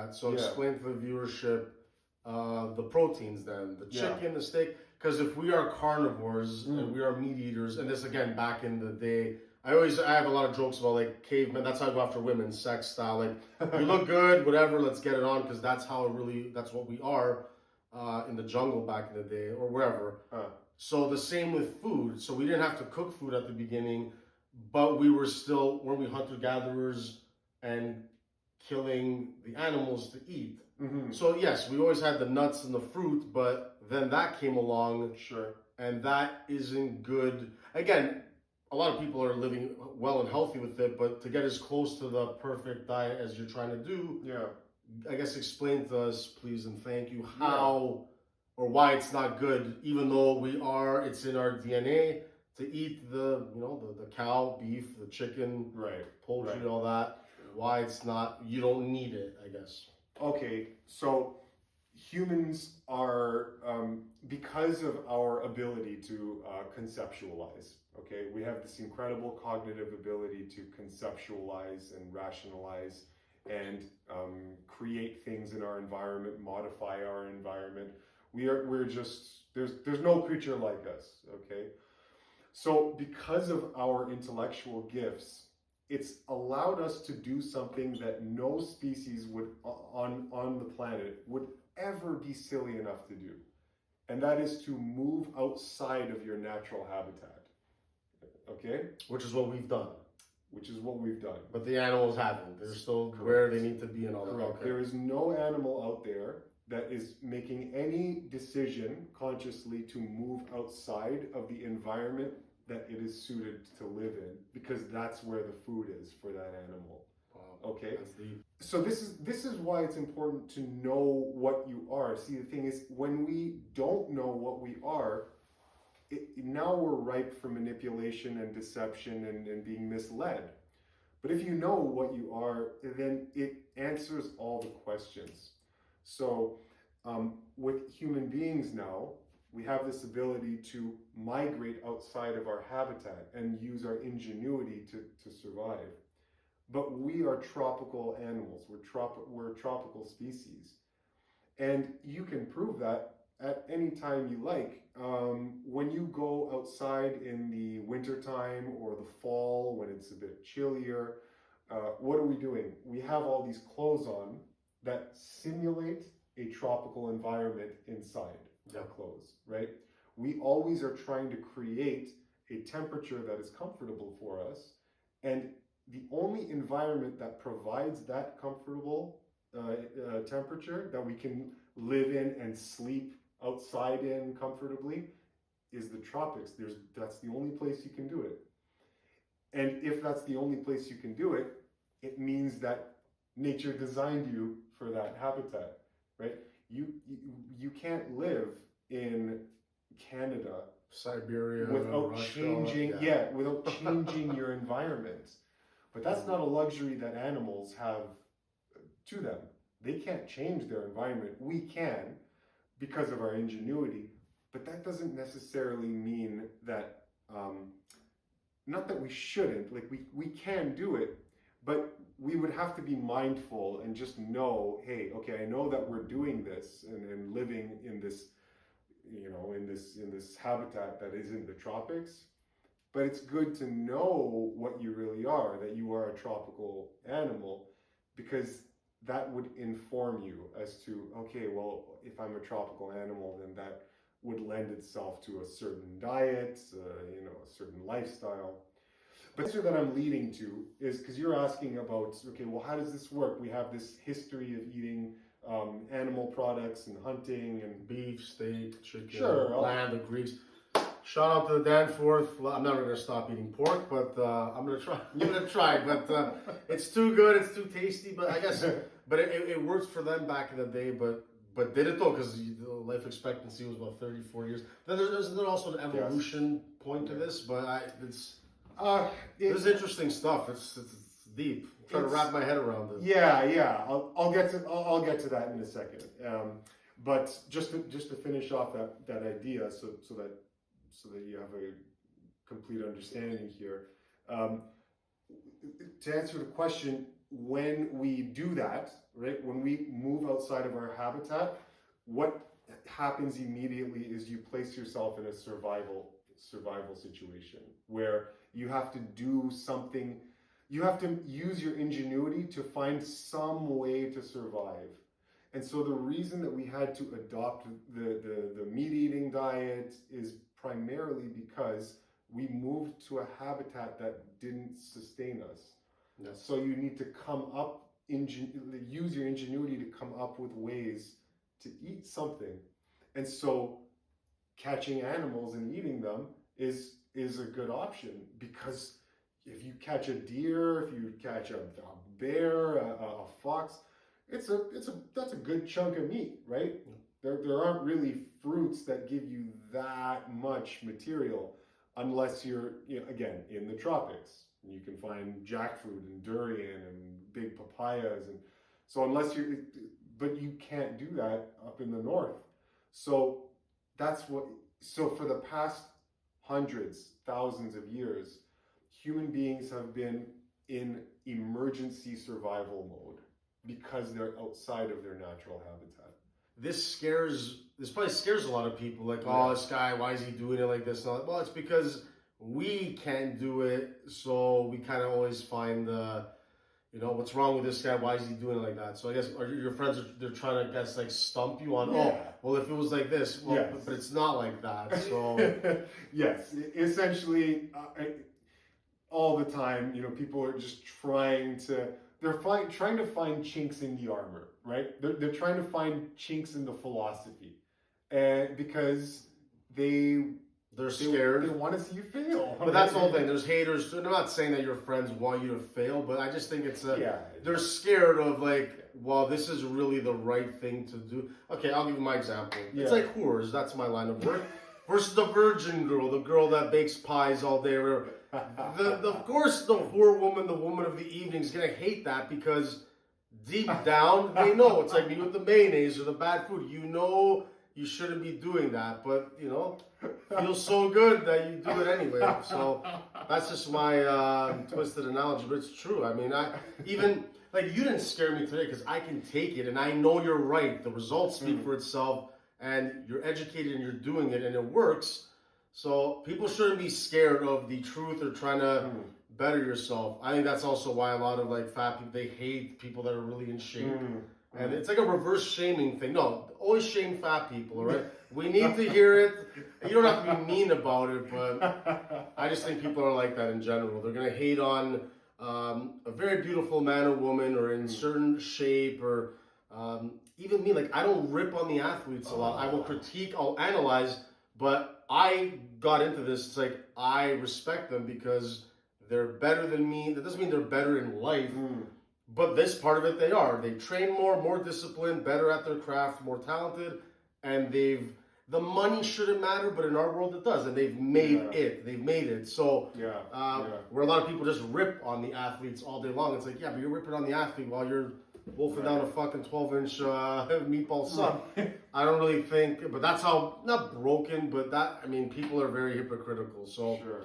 that. So explain to the viewership the proteins then, the chicken, the steak. Because if we are carnivores and we are meat eaters, and this again back in the day, I have a lot of jokes about like cavemen. That's how I go after women, sex style. Like you look good, whatever, let's get it on, because that's that's what we are in the jungle back in the day or wherever. So the same with food. So we didn't have to cook food at the beginning, but we were still, weren't we hunter-gatherers and killing the animals to eat? So yes, we always had the nuts and the fruit, but then that came along. And that isn't good. Again, a lot of people are living well and healthy with it, but to get as close to the perfect diet as you're trying to do, I guess explain to us, please, and thank you, how or why it's not good, even though it's in our DNA to eat the cow, beef, the chicken, poultry, all that. Why it's not, you don't need it, I guess. Okay, so humans are, because of our ability to conceptualize, okay, we have this incredible cognitive ability to conceptualize and rationalize and create things in our environment, modify our environment. We're just, there's no creature like us, okay? So because of our intellectual gifts, it's allowed us to do something that no species would on the planet would ever be silly enough to do. And that is to move outside of your natural habitat. Okay? Which is what we've done. But the animals haven't. They're still where they need to be and all that. Okay. There is no animal out there that is making any decision consciously to move outside of the environment that it is suited to live in, because that's where the food is for that animal. Wow. Okay? That's deep. So this is why it's important to know what you are. See, the thing is, when we don't know what we are, now we're ripe for manipulation and deception and being misled. But if you know what you are, then it answers all the questions. So with human beings now, we have this ability to migrate outside of our habitat and use our ingenuity to survive. But we are tropical animals. We're a tropical species. And you can prove that at any time you like. When you go outside in the wintertime or the fall when it's a bit chillier, what are we doing? We have all these clothes on that simulate a tropical environment inside our clothes, right? We always are trying to create a temperature that is comfortable for us, and the only environment that provides that comfortable temperature that we can live in and sleep outside in comfortably is the tropics. That's the only place you can do it. And if that's the only place you can do it, it means that nature designed you for that habitat, right? You can't live in Canada, Siberia, without Russia, changing your environment. But that's not a luxury that animals have to them. They can't change their environment. We can, because of our ingenuity, but that doesn't necessarily mean that, not that we shouldn't, like we can do it, but we would have to be mindful and just know, hey, okay, I know that we're doing this and living in this, in this habitat that is in the tropics, but it's good to know what you really are, that you are a tropical animal, because that would inform you as to, okay, well, if I'm a tropical animal, then that would lend itself to a certain diet, a certain lifestyle. But the answer that I'm leading to is, because you're asking about, okay, well, how does this work? We have this history of eating animal products and hunting and beef, steak, chicken, sure, land, the Greeks. Shout out to the Danforth. I'm never going to stop eating pork, but I'm going to try. I'm going to try, but it's too good. It's too tasty. But I guess, but it worked for them back in the day. But did it though? Because the life expectancy was about 34 years. Then there's also an evolution point to this, but this is interesting stuff. It's deep. I'm trying to wrap my head around it. Yeah. I'll get to that in a second. But just to finish off that idea, so that you have a complete understanding here. To answer the question, when we do that, right? When we move outside of our habitat, what happens immediately is you place yourself in a survival situation where you have to do something. You have to use your ingenuity to find some way to survive. And so the reason that we had to adopt the meat-eating diet is primarily because we moved to a habitat that didn't sustain us. Yes. So you need to use your ingenuity to come up with ways to eat something. And so catching animals and eating them is a good option, because if you catch a deer, if you catch a bear, a fox, that's a good chunk of meat, right? There aren't really fruits that give you that much material unless you're, again, in the tropics. You can find jackfruit and durian and big papayas, and so but you can't do that up in the north. So so for the past hundreds, thousands of years, human beings have been in emergency survival mode because they're outside of their natural habitat. This probably scares a lot of people. Like, oh, this guy, why is he doing it like this? And all that. Well, it's because we can't do it, so we kind of always find what's wrong with this guy? Why is he doing it like that? So I guess your friends they're trying to like stump you on. Oh, well, if it was like this, well, yes. but it's not like that. So yes, essentially, all the time, people are just trying to find chinks in the armor, right? They're trying to find chinks in the philosophy, and because they're scared. They want to see you fail. But that's the whole thing. There's haters. I'm not saying that your friends want you to fail, but I just think they're scared of well, this is really the right thing to do. Okay, I'll give you my example. Yeah. It's like whores. That's my line of work. Versus the virgin girl, the girl that bakes pies all day. Of course, the whore woman, the woman of the evening, is going to hate that, because deep down, they know. It's like me with the mayonnaise or the bad food. You shouldn't be doing that, but feels so good that you do it anyway. So that's just my twisted analogy, but it's true. I mean, you didn't scare me today because I can take it, and I know you're right. The results speak for itself, and you're educated and you're doing it, and it works. So people shouldn't be scared of the truth or trying to better yourself. I think that's also why a lot of fat people, they hate people that are really in shape. And it's like a reverse shaming thing. No, always shame fat people, all right? We need to hear it. You don't have to be mean about it, but I just think people are like that in general. They're going to hate on a very beautiful man or woman, or in certain shape, or even me. I don't rip on the athletes a lot. I will critique, I'll analyze, but I got into this. It's I respect them because they're better than me. That doesn't mean they're better in life. But this part of it, they are. They train more disciplined, better at their craft, more talented, and the money shouldn't matter, but in our world it does, and they've made it. They've made it. So where a lot of people just rip on the athletes all day long, it's but you're ripping on the athlete while you're wolfing down a fucking 12-inch meatball sub. I don't really think, but that's how, not broken, but people are very hypocritical. So. Sure.